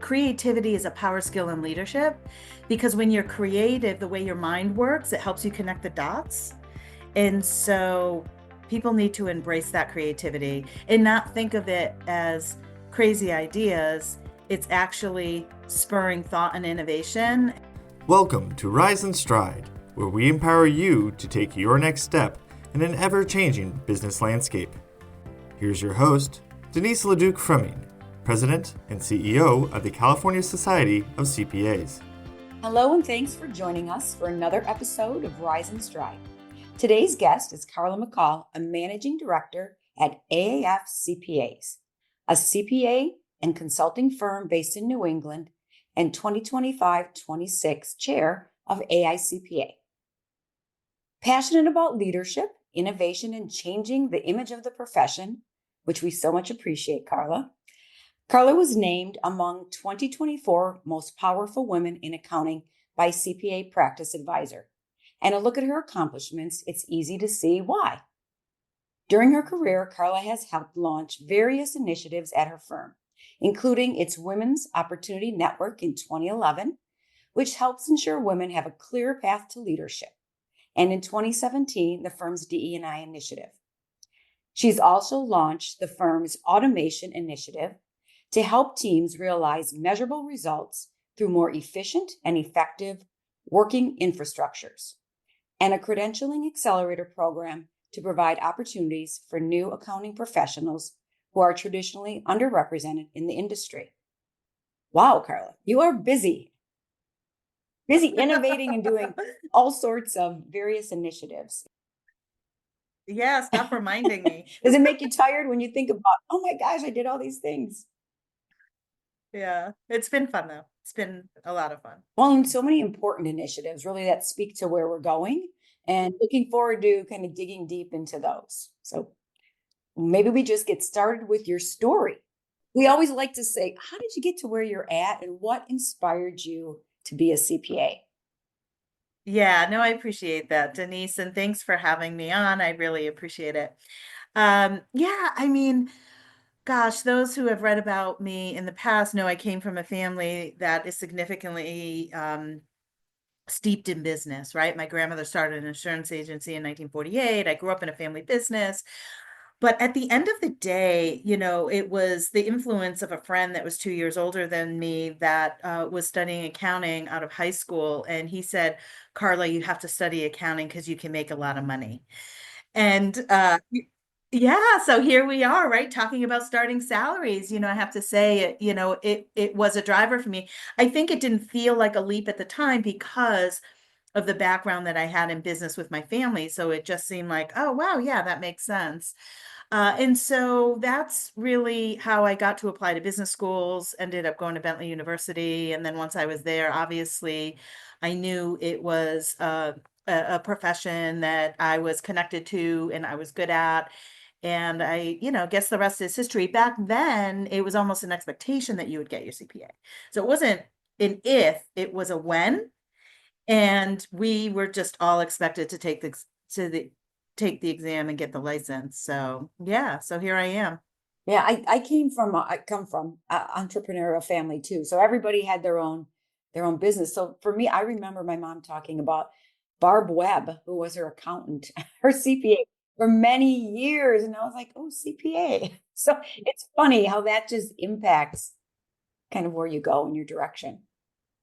creativity is a power skill in leadership because when you're creative, the way your mind works, it helps you connect the dots. And so people need to embrace that creativity and not think of it as crazy ideas. It's actually spurring thought and innovation. Welcome to Rise and Stride, where we empower you to take your next step in an ever-changing business landscape. Here's your host, Denise LeDuc-Frumming, President and CEO of the California Society of CPAs. Hello, and thanks for joining us for another episode of Rise and Stride. Today's guest is Carla McCall, a Managing Director at AAF CPAs, a CPA and consulting firm based in New England and 2025-26 Chair of AICPA. Passionate about leadership, innovation, and changing the image of the profession, which we so much appreciate, Carla. Carla was named among 2024 Most Powerful Women in Accounting by CPA Practice Advisor. And a look at her accomplishments, it's easy to see why. During her career, Carla has helped launch various initiatives at her firm, including its Women's Opportunity Network in 2011, which helps ensure women have a clear path to leadership, and in 2017, the firm's DE&I initiative. She's also launched the firm's Automation Initiative to help teams realize measurable results through more efficient and effective working infrastructures, and a credentialing accelerator program to provide opportunities for new accounting professionals who are traditionally underrepresented in the industry. Wow, Carla, you are busy innovating and doing all sorts of various initiatives. Yeah, stop reminding me. Does it make you tired when you think about, oh my gosh, I did all these things? Yeah, it's been fun though. It's been a lot of fun. Well, and so many important initiatives really that speak to where we're going, and looking forward to kind of digging deep into those. So maybe we just get started with your story. We always like to say, how did you get to where you're at and what inspired you to be a CPA? Yeah, no, I appreciate that, Denise, and thanks for having me on. I really appreciate it. Yeah, I mean, gosh, those who have read about me in the past know I came from a family that is significantly steeped in business, right? My grandmother started an insurance agency in 1948. I grew up in a family business. But at the end of the day, it was the influence of a friend that was 2 years older than me that was studying accounting out of high school. And he said, Carla, you have to study accounting because you can make a lot of money. And yeah, so here we are, right? Talking about starting salaries. I have to say, it was a driver for me. I think it didn't feel like a leap at the time because of the background that I had in business with my family. So it just seemed like, oh, wow, yeah, that makes sense. And so that's really how I got to apply to business schools, ended up going to Bentley University. And then once I was there, obviously, I knew it was a profession that I was connected to and I was good at. And I, guess the rest is history. Back then, it was almost an expectation that you would get your CPA. So it wasn't an if, it was a when. And we were just all expected to take the exam and get the license. So yeah, so here I am. Yeah, I come from an entrepreneurial family too. So everybody had their own business. So for me, I remember my mom talking about Barb Webb, who was her accountant, her CPA for many years. And I was like, oh, CPA. So it's funny how that just impacts kind of where you go in your direction.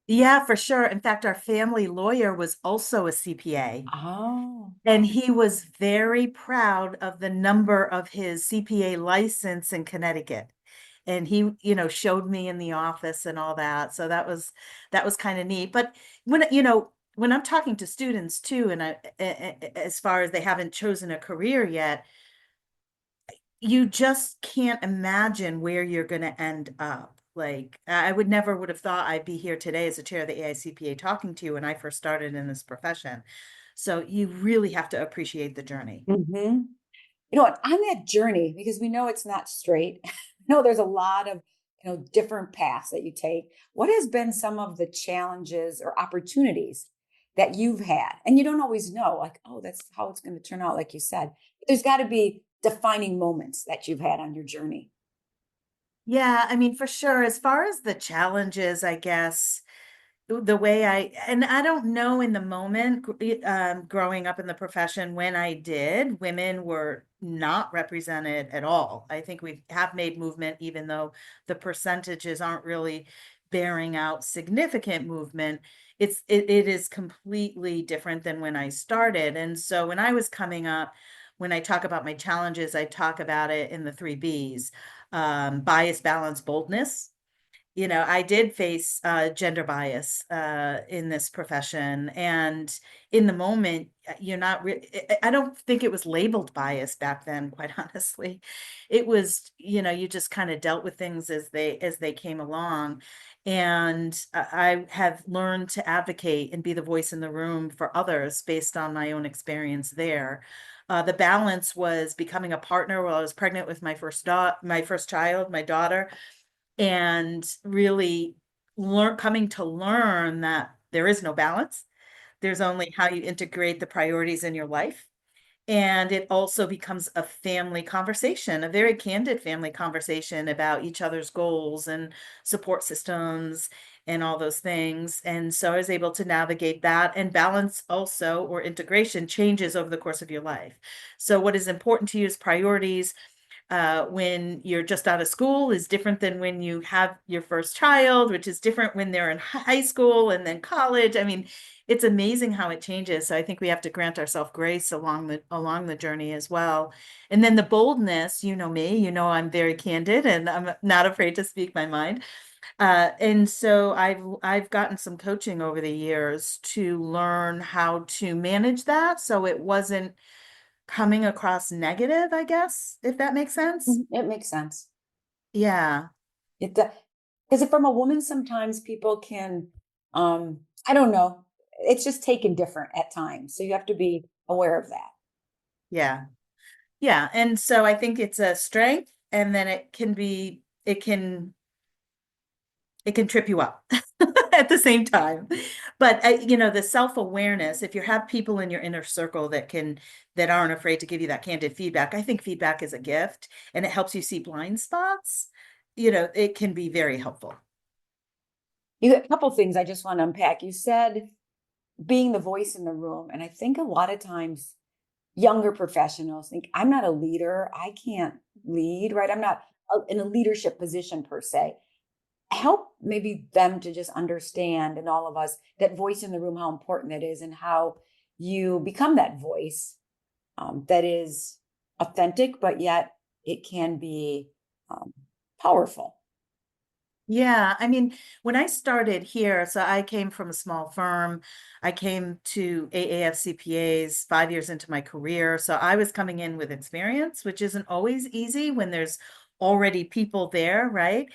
Yeah, for sure. In fact, our family lawyer was also a CPA. Oh, And he was very proud of the number of his CPA license in Connecticut. And he, showed me in the office and all that. So that was kind of neat. But when I'm talking to students too, and as far as they haven't chosen a career yet, you just can't imagine where you're going to end up. Like I would have thought I'd be here today as a chair of the AICPA talking to you when I first started in this profession. So you really have to appreciate the journey. hmm. You know what, on that journey, because we know it's not straight, no, there's a lot of, different paths that you take. What has been some of the challenges or opportunities that you've had? And you don't always know, like, oh, that's how it's going to turn out, like you said. There's got to be defining moments that you've had on your journey. Yeah, I mean, for sure. As far as the challenges, I guess the way and I don't know in the moment, growing up in the profession when I did, women were not represented at all. I think we have made movement, even though the percentages aren't really bearing out significant movement. It is completely different than when I started. And so when I was coming up, when I talk about my challenges, I talk about it in the three B's: bias, balance, boldness. I did face gender bias in this profession. And in the moment, you're not I don't think it was labeled bias back then, quite honestly. It was, you just kind of dealt with things as they came along. And I have learned to advocate and be the voice in the room for others based on my own experience there. The balance was becoming a partner while I was pregnant with my first child, my daughter, and really coming to learn that there is no balance. There's only how you integrate the priorities in your life. And it also becomes a family conversation, a very candid family conversation about each other's goals and support systems and all those things. And so I was able to navigate that, and balance also, or integration, changes over the course of your life. So what is important to you is priorities when you're just out of school is different than when you have your first child, which is different when they're in high school and then college. I mean, it's amazing how it changes. So I think we have to grant ourselves grace along the journey as well. And then the boldness, you know me, I'm very candid and I'm not afraid to speak my mind. And so I've gotten some coaching over the years to learn how to manage that so it wasn't coming across negative, I guess, if that makes sense. It makes sense. Yeah. It because from a woman, sometimes people can, I don't know, it's just taken different at times. So you have to be aware of that. Yeah. Yeah. And so I think it's a strength, and then it can trip you up at the same time. But the self-awareness, if you have people in your inner circle that aren't afraid to give you that candid feedback, I think feedback is a gift and it helps you see blind spots. It can be very helpful. You a couple things I just want to unpack. You said being the voice in the room, and I think a lot of times younger professionals think I'm not a leader. I can't lead, right? I'm not in a leadership position per se. Help maybe them to just understand, and all of us, that voice in the room, how important that is, and how you become that voice that is authentic, but yet it can be um, powerful. Yeah, I mean, when I started here, so I came from a small firm. I came to AAF CPAs 5 years into my career. So I was coming in with experience, which isn't always easy when there's already people there, right?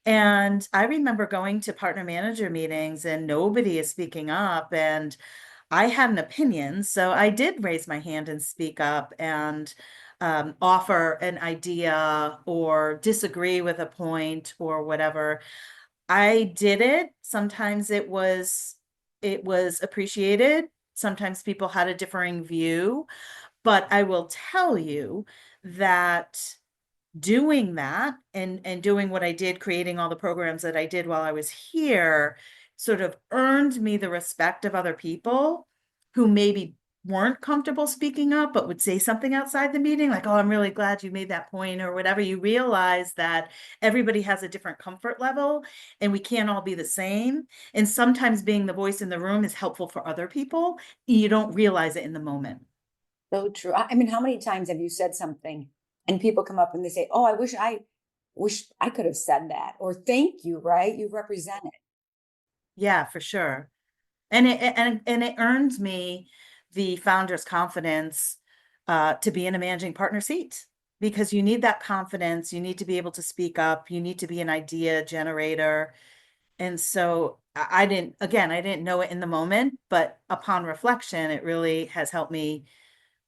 And I remember going to partner manager meetings and nobody is speaking up. And I had an opinion, so I did raise my hand and speak up and offer an idea or disagree with a point or whatever. I did it. Sometimes it was appreciated. Sometimes people had a differing view, but I will tell you that doing that and doing what I did, creating all the programs that I did while I was here, sort of earned me the respect of other people who maybe weren't comfortable speaking up, but would say something outside the meeting, like, "Oh, I'm really glad you made that point," or whatever. You realize that everybody has a different comfort level and we can't all be the same. And sometimes being the voice in the room is helpful for other people. You don't realize it in the moment. So true. I mean, how many times have you said something and people come up and they say, "Oh, I wish I could have said that," or "Thank you," right? You represent it. Yeah, for sure. And it earns me the founder's confidence to be in a managing partner seat, because you need that confidence. You need to be able to speak up. You need to be an idea generator. And so I didn't know it in the moment, but upon reflection, it really has helped me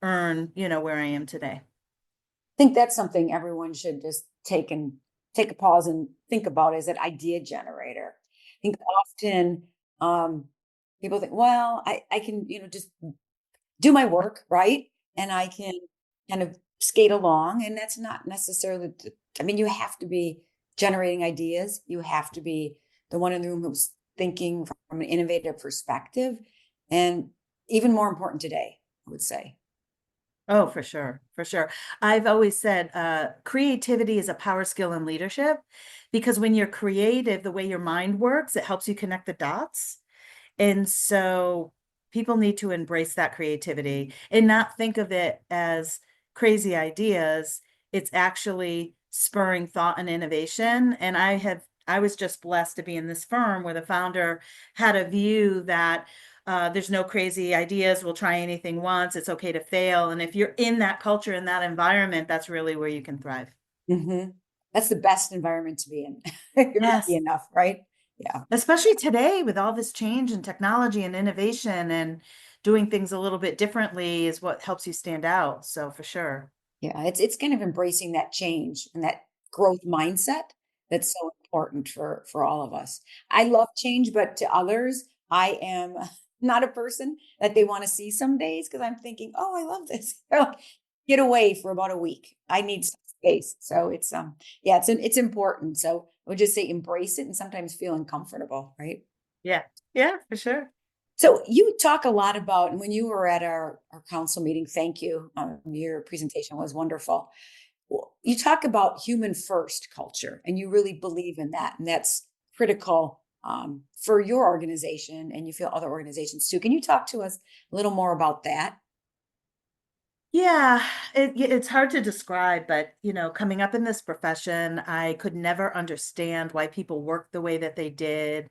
earn, where I am today. I think that's something everyone should just take a pause and think about, is that idea generator. I think often um, people think, well, I can, just do my work, right? And I can kind of skate along. And that's not necessarily, I mean, you have to be generating ideas. You have to be the one in the room who's thinking from an innovative perspective. And even more important today, I would say. Oh, for sure, for sure. I've always said creativity is a power skill in leadership because when you're creative, the way your mind works, it helps you connect the dots. And so people need to embrace that creativity and not think of it as crazy ideas. It's actually spurring thought and innovation. And I was just blessed to be in this firm where the founder had a view that there's no crazy ideas. We'll try anything once. It's okay to fail. And if you're in that culture, in that environment, that's really where you can thrive. Hmm. That's the best environment to be in. You're lucky Yes. enough, right? Yeah. Especially today with all this change and technology and innovation and doing things a little bit differently is what helps you stand out. So for sure. Yeah. It's kind of embracing that change and that growth mindset that's so important for all of us. I love change, but to others, I am not a person that they want to see some days because I'm thinking, oh, I love this. They're like, get away for about a week. I need some space. So it's yeah, it's important. So I would just say embrace it and sometimes feel uncomfortable, right? Yeah. Yeah, for sure. So you talk a lot about, and when you were at our council meeting, thank you. Your presentation was wonderful. You talk about human first culture, and you really believe in that, and that's critical for your organization, and you feel other organizations too. Can you talk to us a little more about that? Yeah, it's hard to describe, but coming up in this profession, I could never understand why people worked the way that they did,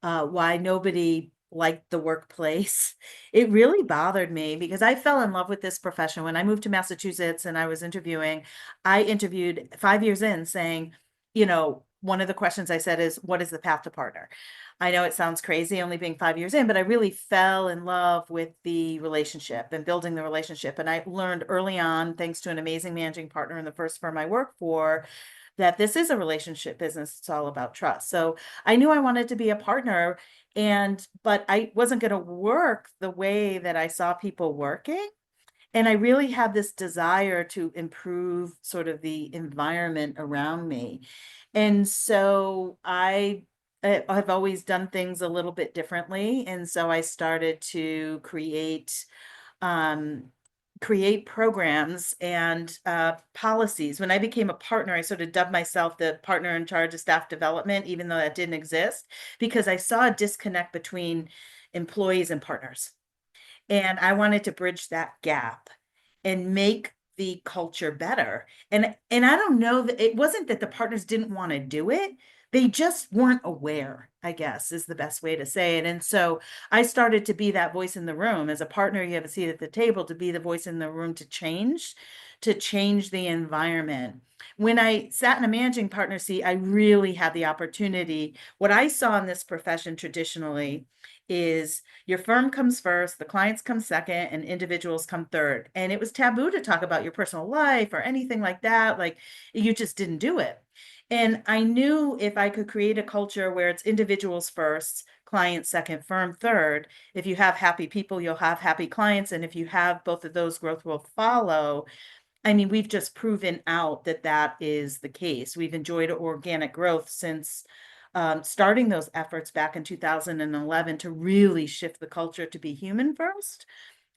why nobody liked the workplace. It really bothered me because I fell in love with this profession. When I moved to Massachusetts and I was interviewing, I interviewed 5 years in saying, one of the questions I said is, what is the path to partner? I know it sounds crazy only being 5 years in, but I really fell in love with the relationship and building the relationship. And I learned early on, thanks to an amazing managing partner in the first firm I worked for, that this is a relationship business. It's all about trust. So I knew I wanted to be a partner but I wasn't going to work the way that I saw people working. And I really had this desire to improve sort of the environment around me. And so I've always done things a little bit differently. And so I started to um, create programs and policies. When I became a partner, I sort of dubbed myself the partner in charge of staff development, even though that didn't exist, because I saw a disconnect between employees and partners. And I wanted to bridge that gap and make the culture better. And I don't know that it wasn't that the partners didn't want to do it. They just weren't aware, I guess, is the best way to say it. And so I started to be that voice in the room. As a partner, you have a seat at the table to be the voice in the room to change the environment. When I sat in a managing partner seat, I really had the opportunity. What I saw in this profession traditionally is your firm comes first, the clients come second, and individuals come third. And it was taboo to talk about your personal life or anything like that. Like you just didn't do it. And I knew if I could create a culture where it's individuals first, clients second, firm third, if you have happy people, you'll have happy clients. And if you have both of those, growth will follow. I mean, we've just proven out that that is the case. We've enjoyed organic growth since starting those efforts back in 2011 to really shift the culture to be human first.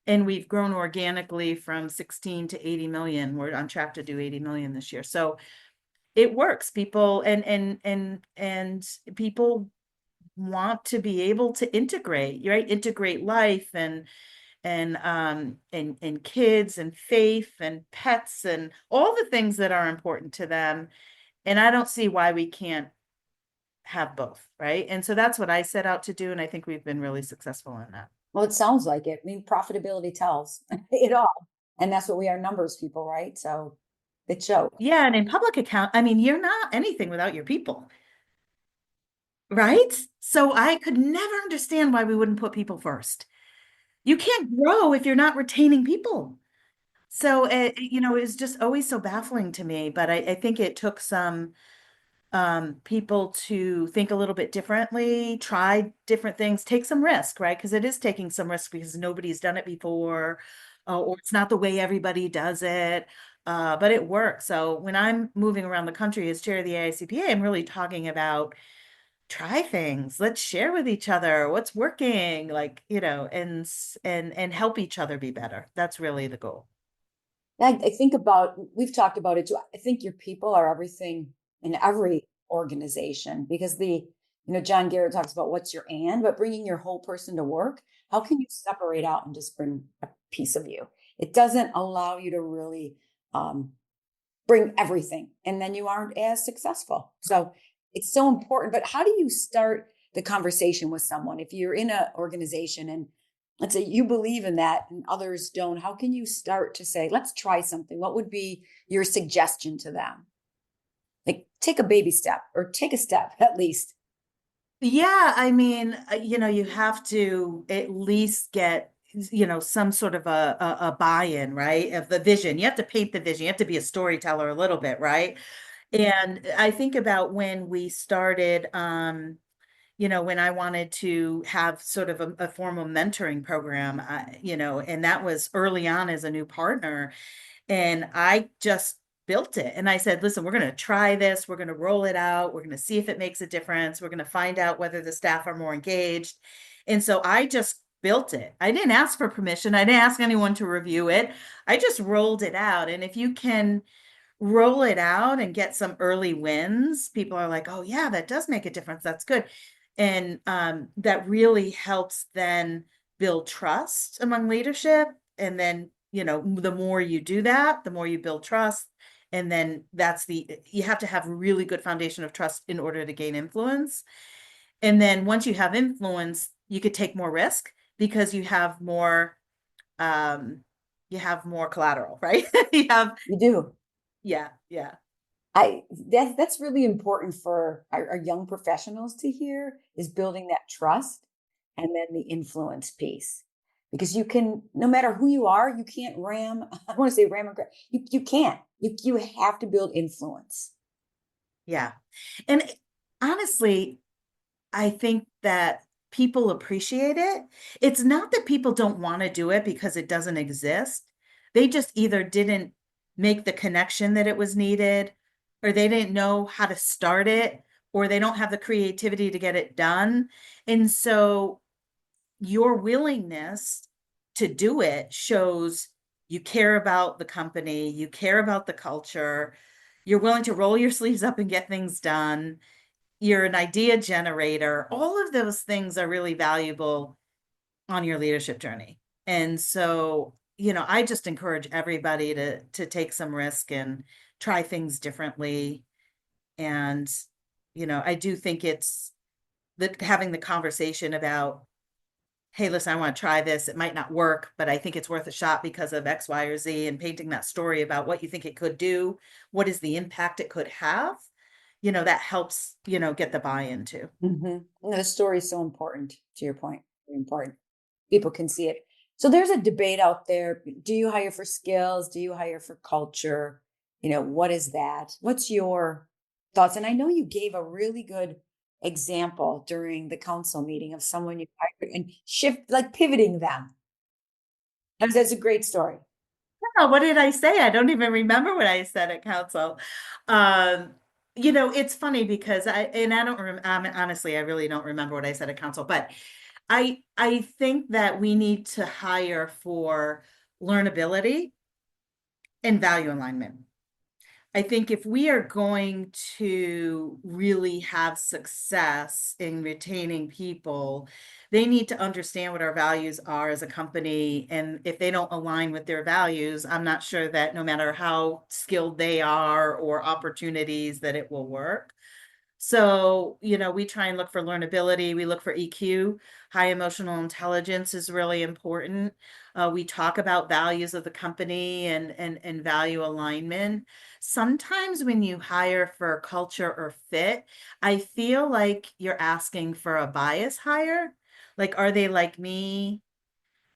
And we've grown organically from 16 to 80 million. We're on track to do 80 million this year. So it works. People and people want to be able to integrate, right? Integrate life and kids and faith and pets and all the things that are important to them. And I don't see why we can't have both, right? And so that's what I set out to do, and I think we've been really successful in that. Well, it sounds like it. I mean, profitability tells it all. And that's what we are, numbers people, right? So it shows. Yeah, and in public account, I mean, you're not anything without your people, right? So I could never understand why we wouldn't put people first. You can't grow if you're not retaining people. So, it's just always so baffling to me, but I think it took some people to think a little bit differently, try different things, take some risk, right? Because it is taking some risk because nobody's done it before, or it's not the way everybody does it. but it works. So when I'm moving around the country as chair of the AICPA, I'm really talking about try things. Let's share with each other what's working, like, and help each other be better. That's really the goal. I think about, we've talked about it too. I think your people are everything in every organization because John Garrett talks about what's your but bringing your whole person to work. How can you separate out and just bring a piece of you? It doesn't allow you to really um, bring everything, and then you aren't as successful. So it's so important. But how do you start the conversation with someone if you're in an organization and let's say you believe in that and others don't? How can you start to say, let's try something? What would be your suggestion to them? Like take a baby step or take a step at least. Yeah, I mean, you have to at least get, some sort of a buy-in, right? Of the vision. You have to paint the vision. You have to be a storyteller a little bit, right? And I think about when we started, when I wanted to have sort of a formal mentoring program, and that was early on as a new partner. And I just built it. And I said, listen, we're going to try this. We're going to roll it out. We're going to see if it makes a difference. We're going to find out whether the staff are more engaged. And so I just built it. I didn't ask for permission. I didn't ask anyone to review it. I just rolled it out. And if you can roll it out and get some early wins, people are like, oh, yeah, that does make a difference. That's good. And that really helps then build trust among leadership. And then, the more you do that, the more you build trust. And then you have to have a really good foundation of trust in order to gain influence. And then once you have influence, you could take more risk because um, you have more collateral, right? You do. Yeah, yeah. That's really important for our young professionals to hear, is building that trust and then the influence piece. Because you can, no matter who you are, you can't ram, I want to say ram and grab. You can't. You have to build influence. Yeah. And honestly, I think that people appreciate it. It's not that people don't want to do it because it doesn't exist. They just either didn't make the connection that it was needed, or they didn't know how to start it, or they don't have the creativity to get it done. And so your willingness to do it shows you care about the company, you care about the culture, you're willing to roll your sleeves up and get things done, you're an idea generator. All of those things are really valuable on your leadership journey. And so, I just encourage everybody to take some risk and try things differently. And, I do think it's that having the conversation about, hey, listen, I want to try this. It might not work, but I think it's worth a shot because of X, Y, or Z, and painting that story about what you think it could do, what is the impact it could have, that helps, get the buy-in too. The story is so important, to your point. Very important. People can see it. So there's a debate out there. Do you hire for skills? Do you hire for culture? What is that? What's your thoughts? And I know you gave a really good example during the council meeting of someone you hired and like pivoting them. That's a great story. Oh, what did I say? I don't even remember what I said at council. Um, it's funny because I don't honestly, I really don't remember what I said at council, but I think that we need to hire for learnability and value alignment. I think if we are going to really have success in retaining people, they need to understand what our values are as a company. And if they don't align with their values, I'm not sure that no matter how skilled they are or opportunities that it will work. So, we try and look for learnability. We look for EQ. High emotional intelligence is really important. We talk about values of the company and value alignment. Sometimes when you hire for culture or fit, I feel like you're asking for a bias hire. Like, are they like me?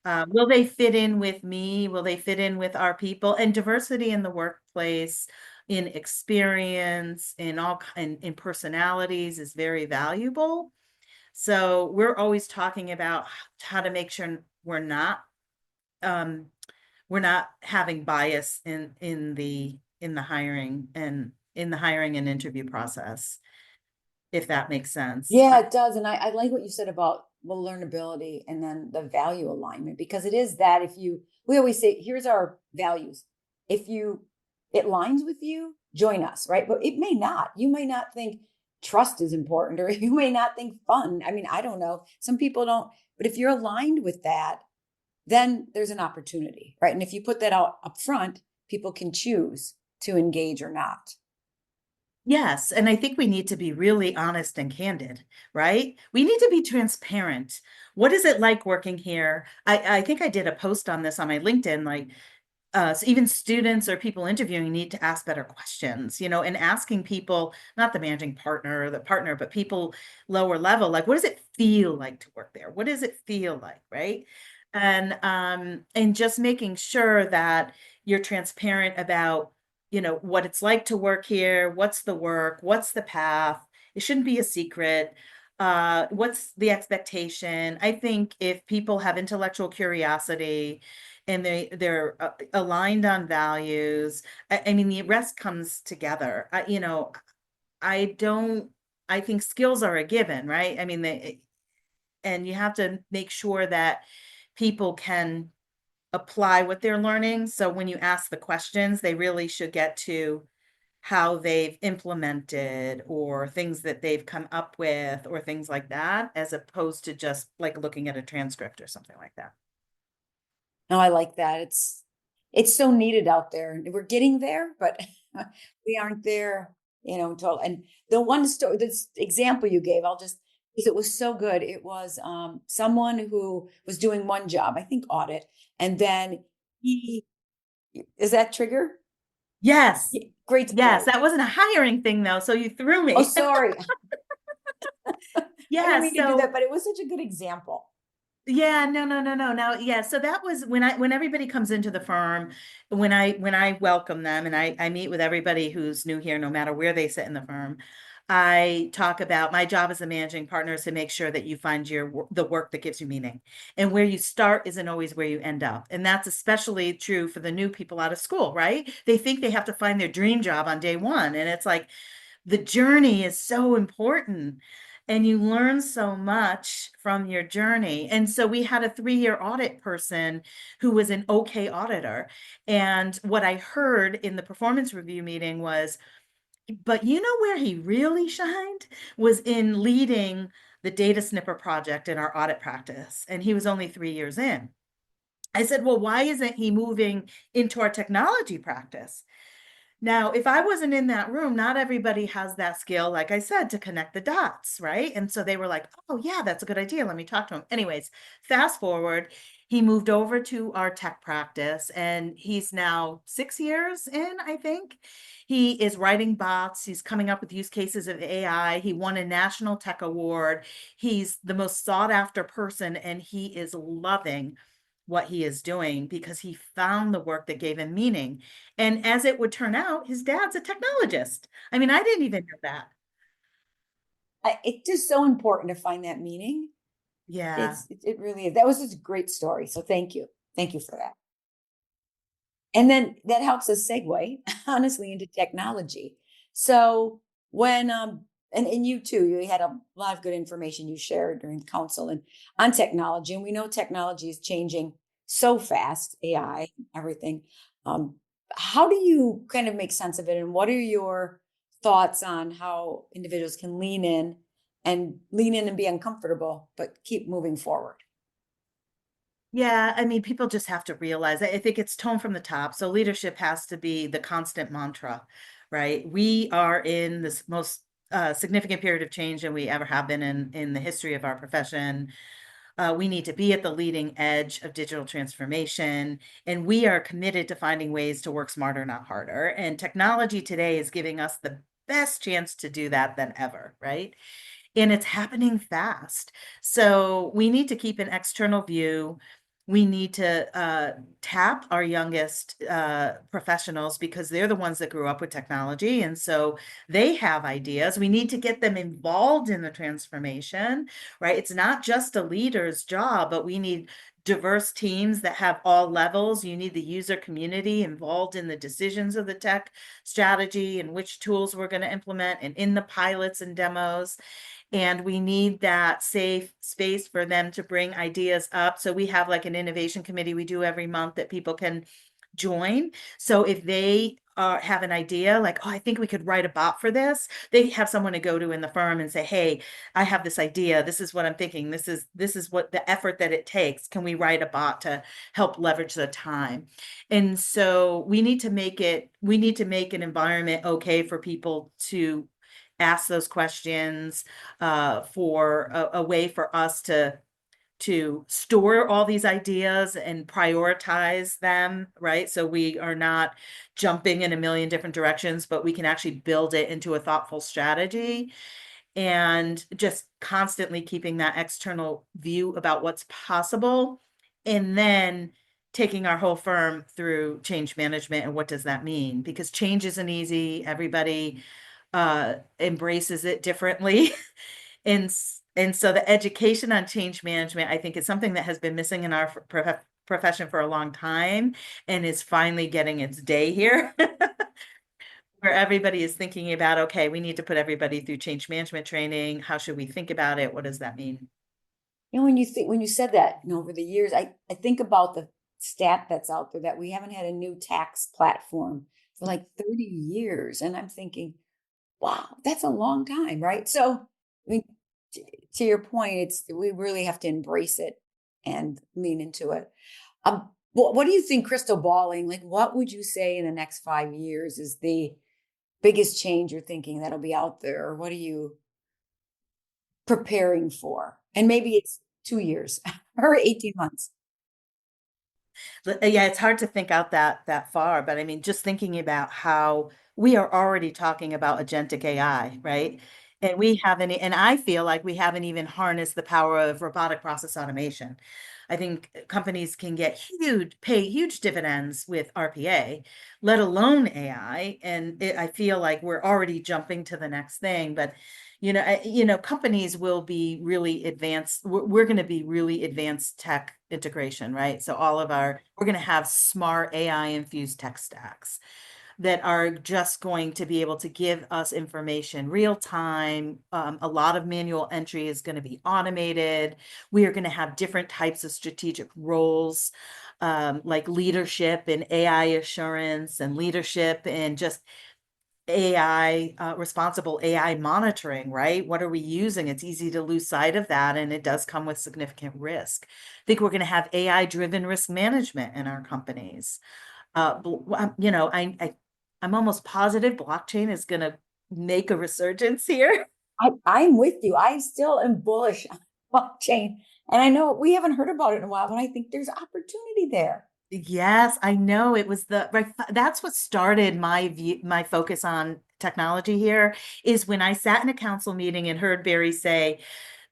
Will they fit in with me? Will they fit in with our people? And diversity in the workplace, in experience, in personalities is very valuable. So we're always talking about how to make sure we're not um, we're not having bias in the hiring and interview process, if that makes sense. Yeah, it does. And I like what you said about the learnability and then the value alignment, because it is that we always say, here's our values. If it aligns with you, join us, right? But it may not. You may not think trust is important, or you may not think fun. I mean, I don't know. Some people don't, but if you're aligned with that, then there's an opportunity, right? And if you put that out up front, people can choose to engage or not. Yes, and I think we need to be really honest and candid, right? We need to be transparent. What is it like working here? I think I did a post on this on my LinkedIn, like so even students or people interviewing need to ask better questions, and asking people, not the managing partner or the partner, but people lower level, like, what does it feel like to work there? What does it feel like, right? And just making sure that you're transparent about, what it's like to work here, what's the work, what's the path. It shouldn't be a secret. What's the expectation? I think if people have intellectual curiosity and they're aligned on values, I mean, the rest comes together. I don't, I think skills are a given, right? I mean, and you have to make sure that people can apply what they're learning. So when you ask the questions, they really should get to how they've implemented or things that they've come up with or things like that, as opposed to just like looking at a transcript or something like that. No, I like that. It's so needed out there. We're getting there, but we aren't there, total. And the one story, this example you gave, because it was so good. It was someone who was doing one job, I think audit, and then he is that trigger? Yes. Great Yes. story. That wasn't a hiring thing though. So you threw Oh, me. sorry. I didn't Yeah. mean to do that, but it was such a good example. Yeah, no, no, no, no. Now, yeah, so that was when everybody comes into the firm, when I welcome them and I meet with everybody who's new here, no matter where they sit in the firm. I talk about my job as a managing partner is to make sure that you find the work that gives you meaning. And where you start isn't always where you end up. And that's especially true for the new people out of school, right? They think they have to find their dream job on day one. And it's like the journey is so important and you learn so much from your journey. And so we had a 3-year audit person who was an okay auditor. And what I heard in the performance review meeting was, but you know where he really shined was in leading the data snipper project in our audit practice. And he was only 3 years in. I said, well, why isn't he moving into our technology practice? Now, if I wasn't in that room, not everybody has that skill, like I said, to connect the dots, right? And so they were like, oh, yeah, that's a good idea. Let me talk to him. Anyways, fast forward, he moved over to our tech practice and he's now 6 years in, I think. He is writing bots. He's coming up with use cases of AI. He won a national tech award. He's the most sought after person and he is loving what he is doing because he found the work that gave him meaning. And as it would turn out, his dad's a technologist. I mean, I didn't even know that. It's just so important to find that meaning. Yeah. It really is. That was just a great story. So thank you. Thank you for that. And then that helps us segue, honestly, into technology. So when and you too, you had a lot of good information you shared during the council and on technology. And we know technology is changing so fast, AI, everything. Um, how do you kind of make sense of it? And what are your thoughts on how individuals can lean in and be uncomfortable, but keep moving forward? Yeah, I mean, people just have to realize I think it's tone from the top. So leadership has to be the constant mantra, right? We are in this most significant period of change than we ever have been in the history of our profession. We need to be at the leading edge of digital transformation, and we are committed to finding ways to work smarter, not harder. And technology today is giving us the best chance to do that than ever, right? And it's happening fast. So we need to keep an external view. We need to tap our youngest professionals because they're the ones that grew up with technology. And so they have ideas. We need to get them involved in the transformation, right? It's not just a leader's job, but we need diverse teams that have all levels. You need the user community involved in the decisions of the tech strategy and which tools we're going to implement and in the pilots and demos. And we need that safe space for them to bring ideas up. So we have like an innovation committee we do every month that people can join. So if they have an idea like, oh, I think we could write a bot for this, they have someone to go to in the firm and say, hey, I have this idea. This is what I'm thinking. This is what the effort that it takes. Can we write a bot to help leverage the time? And so we need to make an environment okay for people to ask those questions, for a way for us to store all these ideas and prioritize them, right? So we are not jumping in a million different directions, but we can actually build it into a thoughtful strategy and just constantly keeping that external view about what's possible. And then taking our whole firm through change management and what does that mean? Because change isn't easy. Everybody embraces it differently. And so the education on change management, I think, is something that has been missing in our profession for a long time and is finally getting its day here. Where everybody is thinking about, okay, we need to put everybody through change management training. How should we think about it? What does that mean? When you said that, over the years, I think about the stat that's out there that we haven't had a new tax platform for like 30 years. And I'm thinking, wow, that's a long time, right? So, I mean, to your point, we really have to embrace it and lean into it. What do you think, crystal balling? Like, what would you say in the next 5 years is the biggest change you're thinking that'll be out there? Or what are you preparing for? And maybe it's 2 years or 18 months. Yeah, it's hard to think out that far, but I mean, just thinking about how we are already talking about agentic AI, right? And and I feel like we haven't even harnessed the power of robotic process automation. I think companies can pay huge dividends with RPA, let alone AI. And I feel like we're already jumping to the next thing. But companies will be really advanced. We're going to be really advanced tech integration, right? So we're going to have smart AI infused tech stacks that are just going to be able to give us information real time. A lot of manual entry is going to be automated. We are going to have different types of strategic roles, like leadership and AI assurance and leadership and just AI, responsible AI monitoring, right? What are we using? It's easy to lose sight of that, and it does come with significant risk. I think we're going to have AI-driven risk management in our companies. I'm almost positive blockchain is going to make a resurgence here. I'm with you. I still am bullish on blockchain. And I know we haven't heard about it in a while, but I think there's opportunity there. Yes, I know it was that's what started my focus on technology here is when I sat in a council meeting and heard Barry say,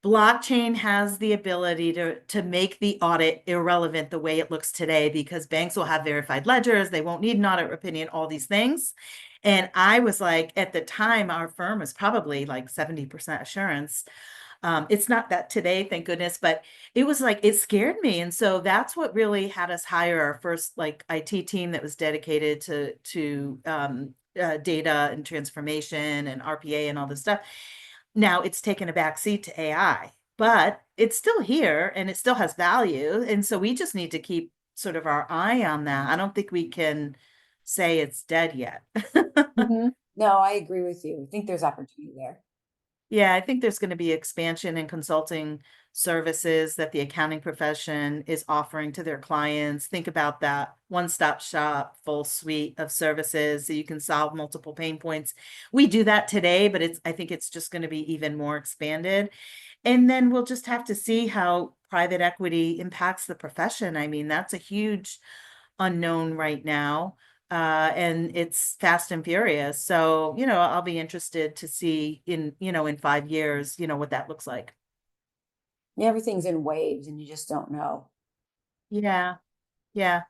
blockchain has the ability to make the audit irrelevant the way it looks today because banks will have verified ledgers, they won't need an audit opinion, all these things. And I was like, at the time, our firm was probably like 70% assurance. It's not that today, thank goodness, but it was like it scared me. And so that's what really had us hire our first like IT team that was dedicated to data and transformation and RPA and all this stuff. Now it's taken a back seat to AI, but it's still here and it still has value. And so we just need to keep sort of our eye on that. I don't think we can say it's dead yet. Mhm. No, I agree with you. I think there's opportunity there. Yeah, I think there's going to be expansion in consulting services that the accounting profession is offering to their clients. Think about that one-stop shop, full suite of services so you can solve multiple pain points. We do that today, but I think it's just going to be even more expanded. And then we'll just have to see how private equity impacts the profession. I mean, that's a huge unknown right now. And it's fast and furious. So, I'll be interested to see in 5 years, what that looks like. Yeah, everything's in waves and you just don't know. Yeah. Yeah.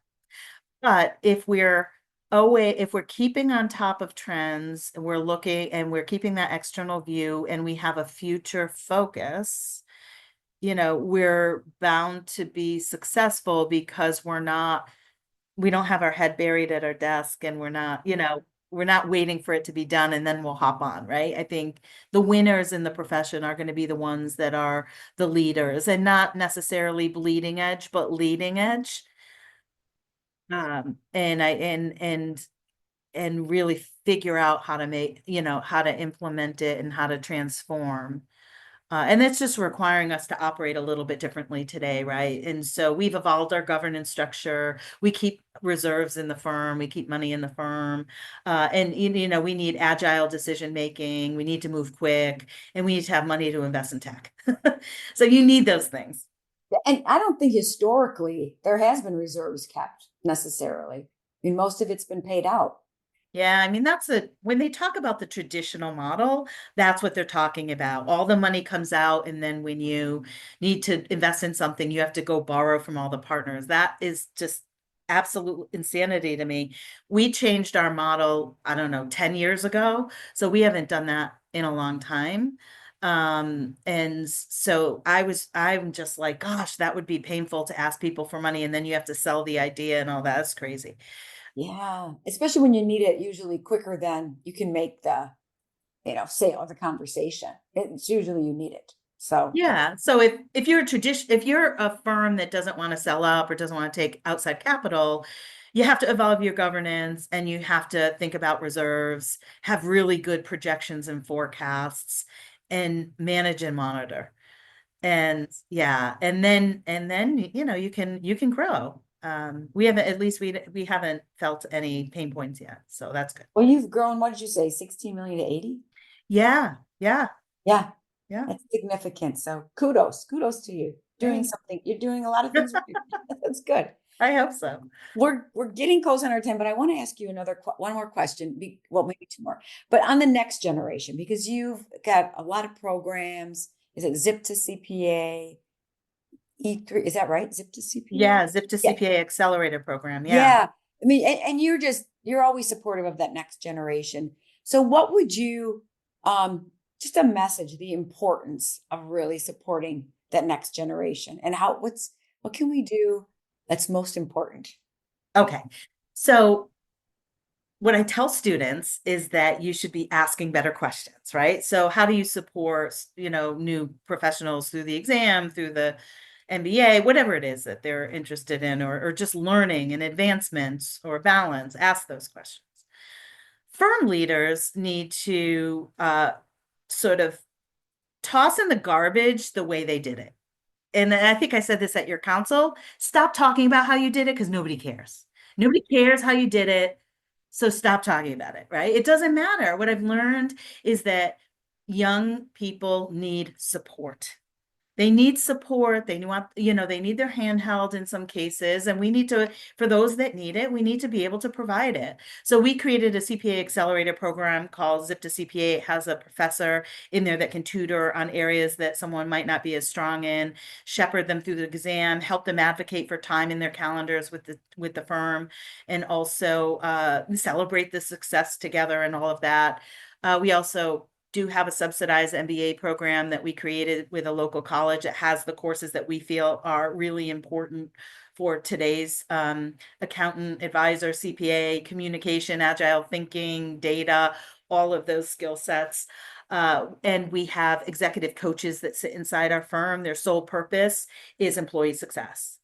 But if we're keeping on top of trends and we're looking and we're keeping that external view and we have a future focus, we're bound to be successful because we don't have our head buried at our desk and we're not waiting for it to be done and then we'll hop on, right? I think the winners in the profession are going to be the ones that are the leaders and not necessarily bleeding edge, but leading edge. And and really figure out how to how to implement it and how to transform. And that's just requiring us to operate a little bit differently today, right? And so we've evolved our governance structure. We keep reserves in the firm. We keep money in the firm. And, we need agile decision making. We need to move quick and we need to have money to invest in tech. So you need those things. And I don't think historically there has been reserves kept necessarily. I mean, most of it's been paid out. Yeah, I mean, when they talk about the traditional model, that's what they're talking about. All the money comes out, and then when you need to invest in something, you have to go borrow from all the partners. That is just absolute insanity to me. We changed our model, I don't know, 10 years ago. So we haven't done that in a long time. And so I'm just like, gosh, that would be painful to ask people for money, and then you have to sell the idea and all that. That's crazy. Yeah, especially when you need it usually quicker than you can make the, sale of the conversation. It's usually you need it. So Yeah. So if you're a firm that doesn't want to sell up or doesn't want to take outside capital, you have to evolve your governance and you have to think about reserves, have really good projections and forecasts, and manage and monitor. And yeah, and then you can grow. We haven't at least we haven't felt any pain points yet. So that's good. well, you've grown, what did you say, 16 million to 80? Yeah, yeah, Yeah, yeah. that's significant. So kudos to you. Doing Thanks. something. You're doing a lot of things. That's good. I hope so. We're getting close on our time, but I want to ask you one more question. Well, maybe two more, but on the next generation, because you've got a lot of programs. Is it Zip to CPA, E3? Is that right? Zip to CPA? Yeah, Zip to Yeah. CPA Accelerator Program. Yeah. Yeah. I mean, and you're always supportive of that next generation. So what would you, just a message, the importance of really supporting that next generation and what can we do that's most important? Okay. So what I tell students is that you should be asking better questions, right? So how do you support, new professionals through the exam, through the MBA, whatever it is that they're interested in, or just learning and advancements or balance? Ask those questions. Firm leaders need to sort of toss in the garbage the way they did it. And I think I said this at your council. Stop talking about how you did it because nobody cares. Nobody cares how you did it. So stop talking about it, right? It doesn't matter. What I've learned is that young people need support. They need support. They need their hand held in some cases. And for those that need it, we need to be able to provide it. So we created a CPA accelerator program called Zip to CPA. It has a professor in there that can tutor on areas that someone might not be as strong in, shepherd them through the exam, help them advocate for time in their calendars with the firm, and also celebrate the success together and all of that. We also do have a subsidized MBA program that we created with a local college that has the courses that we feel are really important for today's accountant, advisor, CPA, communication, agile thinking, data, all of those skill sets. And we have executive coaches that sit inside our firm. Their sole purpose is employee success.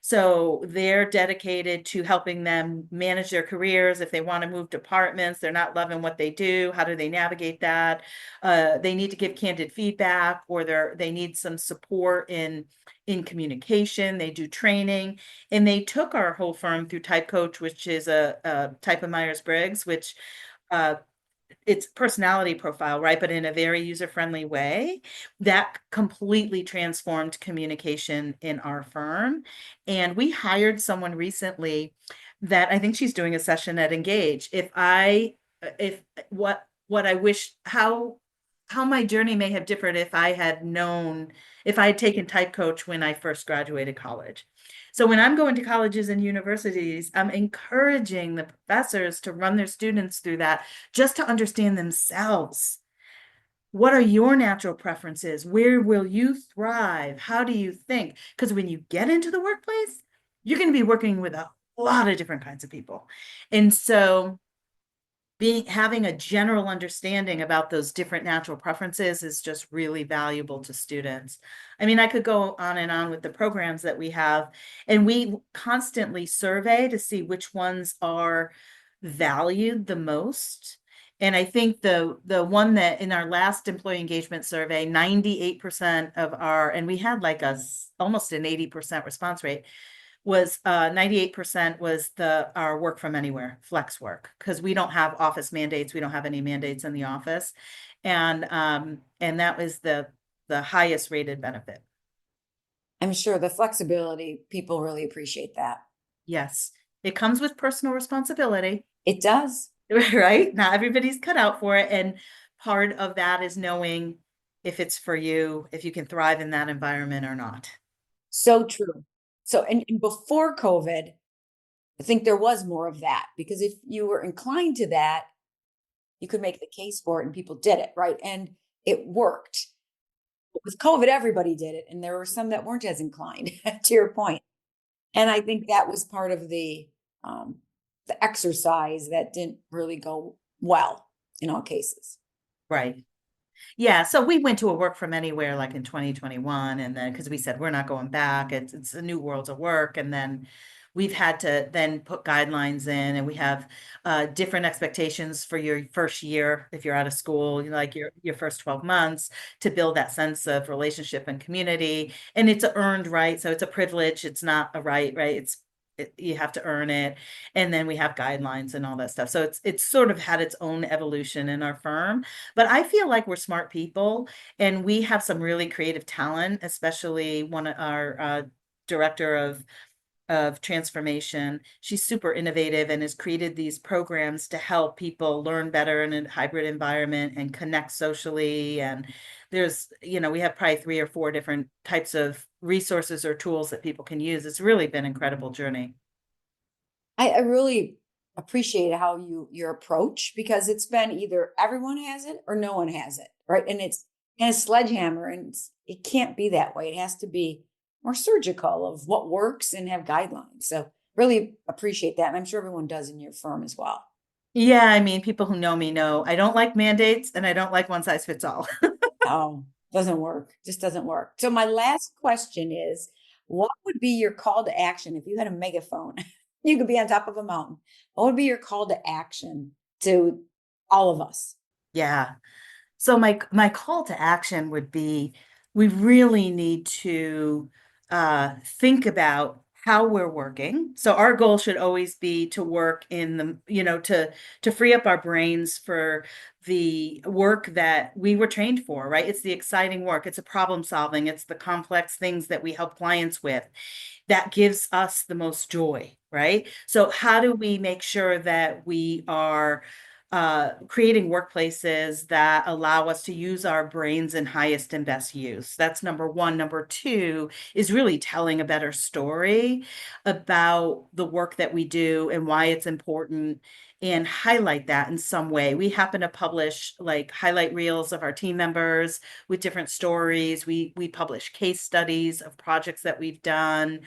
So they're dedicated to helping them manage their careers. If they want to move departments, they're not loving what they do. How do they navigate that? They need to give candid feedback, or they need some support in communication. They do training, and they took our whole firm through Type Coach, which is a type of Myers-Briggs, which it's personality profile, right? But in a very user-friendly way that completely transformed communication in our firm. And we hired someone recently that I think she's doing a session at Engage. If what I wish, how my journey may have differed if I had taken Type Coach when I first graduated college. So when I'm going to colleges and universities, I'm encouraging the professors to run their students through that just to understand themselves. what are your natural preferences? Where will you thrive? How do you think? Because when you get into the workplace, you're going to be working with a lot of different kinds of people. And so having a general understanding about those different natural preferences is just really valuable to students. I mean, I could go on and on with the programs that we have, and we constantly survey to see which ones are valued the most. And I think the one that in our last employee engagement survey, 98% of our, and we had like almost an 80% response rate, was 98% was our work from anywhere, flex work, because we don't have office mandates. We don't have any mandates in the office. And that was the highest rated benefit. I'm sure the flexibility, people really appreciate that. Yes. It comes with personal responsibility, It does. right? Not everybody's cut out for it. And part of that is knowing if it's for you, if you can thrive in that environment or not. So true. So, and before COVID, I think there was more of that, because if you were inclined to that, you could make the case for it and people did it, right? And it worked. But with COVID, everybody did it. And there were some that weren't as inclined, to your point. And I think that was part of the exercise that didn't really go well in all cases. Right. Yeah, so we went to a work from anywhere like in 2021, and then because we said we're not going back, it's a new world of work, and then we've had to then put guidelines in, and we have different expectations for your first year if you're out of school, like your first 12 months, to build that sense of relationship and community. And it's an earned right, so it's a privilege. It's not a right, right? You have to earn it. And then we have guidelines and all that stuff. So it's sort of had its own evolution in our firm. But I feel like we're smart people, and we have some really creative talent, especially one of our director of transformation. She's super innovative and has created these programs to help people learn better in a hybrid environment and connect socially. And there's, we have probably 3 or 4 different types of resources or tools that people can use. It's really been an incredible journey. I really appreciate how your approach, because it's been either everyone has it or no one has it, right? And it's a sledgehammer, and it can't be that way. It has to be more surgical of what works and have guidelines. So really appreciate that. And I'm sure everyone does in your firm as well. Yeah, I mean, people who know me know I don't like mandates, and I don't like one size fits all. Oh, doesn't work. Just doesn't work. So my last question is, what would be your call to action if you had a megaphone? You could be on top of a mountain. What would be your call to action to all of us? Yeah. So my call to action would be, we really need to think about how we're working. So our goal should always be to work in the, to free up our brains for the work that we were trained for, right? It's the exciting work. It's a problem solving. It's the complex things that we help clients with that gives us the most joy, right? So how do we make sure that we are creating workplaces that allow us to use our brains in highest and best use? That's number one. Number two is really telling a better story about the work that we do and why it's important, and highlight that in some way. We happen to publish like highlight reels of our team members with different stories. We publish case studies of projects that we've done.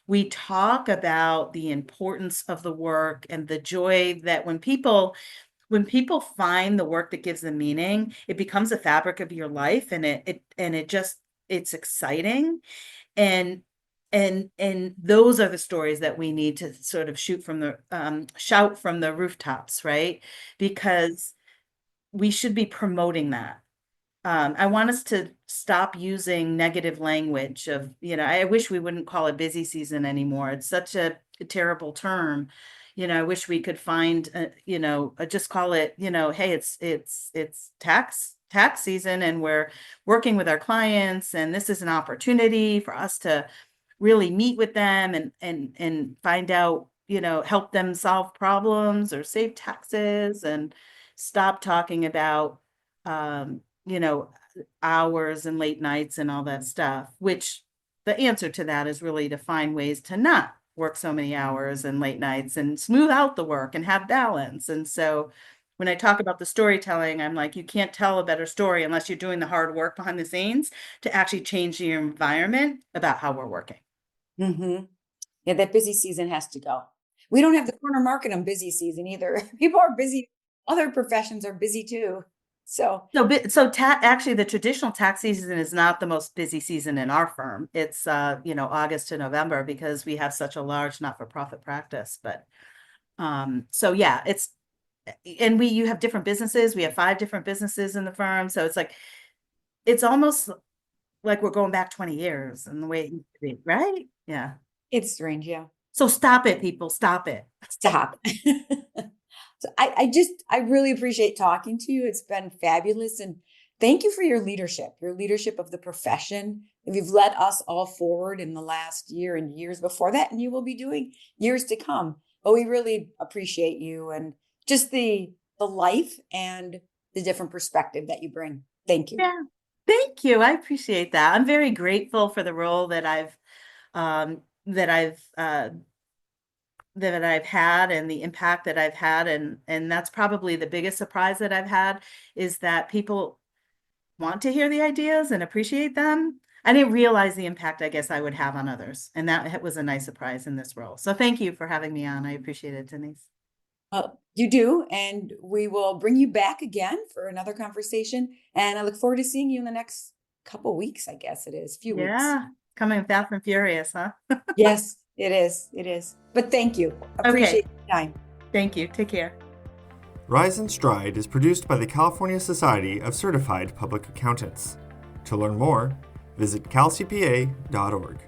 We talk about the importance of the work and the joy that when people find the work that gives them meaning, it becomes a fabric of your life, and it's exciting. And those are the stories that we need to sort of shout from the rooftops, right? Because we should be promoting that. I want us to stop using negative language of, I wish we wouldn't call it busy season anymore. It's such a terrible term. I wish we could find, just call it, hey, it's tax season, and we're working with our clients, and this is an opportunity for us to really meet with them and find out, help them solve problems or save taxes, and stop talking about, hours and late nights and all that stuff, which the answer to that is really to find ways to not work so many hours and late nights and smooth out the work and have balance. And so when I talk about the storytelling, I'm like, you can't tell a better story unless you're doing the hard work behind the scenes to actually change the environment about how we're working. Mm-hmm. Yeah, that busy season has to go. We don't have the corner market on busy season either. People are busy. Other professions are busy too. So, Actually, the traditional tax season is not the most busy season in our firm. It's August to November because we have such a large not-for-profit practice. But so yeah, you have different businesses. We have 5 different businesses in the firm, so it's almost like we're going back 20 years in the way it used to be, right? Yeah. it's strange. Yeah. So stop it, people. Stop it. Stop. So I really appreciate talking to you. It's been fabulous. And thank you for your leadership of the profession. You've led us all forward in the last year and years before that, and you will be doing years to come. But we really appreciate you and just the life and the different perspective that you bring. Thank you. Yeah. Thank you. I appreciate that. I'm very grateful for the role that um, that I've I've had and the impact that I've had, and that's probably the biggest surprise that I've had is that people want to hear the ideas and appreciate them. I didn't realize the impact I guess I would have on others, and that was a nice surprise in this role. So thank you for having me on. I appreciate it, Denise. Well, you do, and we will bring you back again for another conversation. And I look forward to seeing you in the next couple weeks, I guess it is, few weeks. Yeah, coming fast and furious, huh? Yes, it is. It is. But thank you. Appreciate your time. Thank you. Take care. Rise and Stride is produced by the California Society of Certified Public Accountants. To learn more, visit calcpa.org.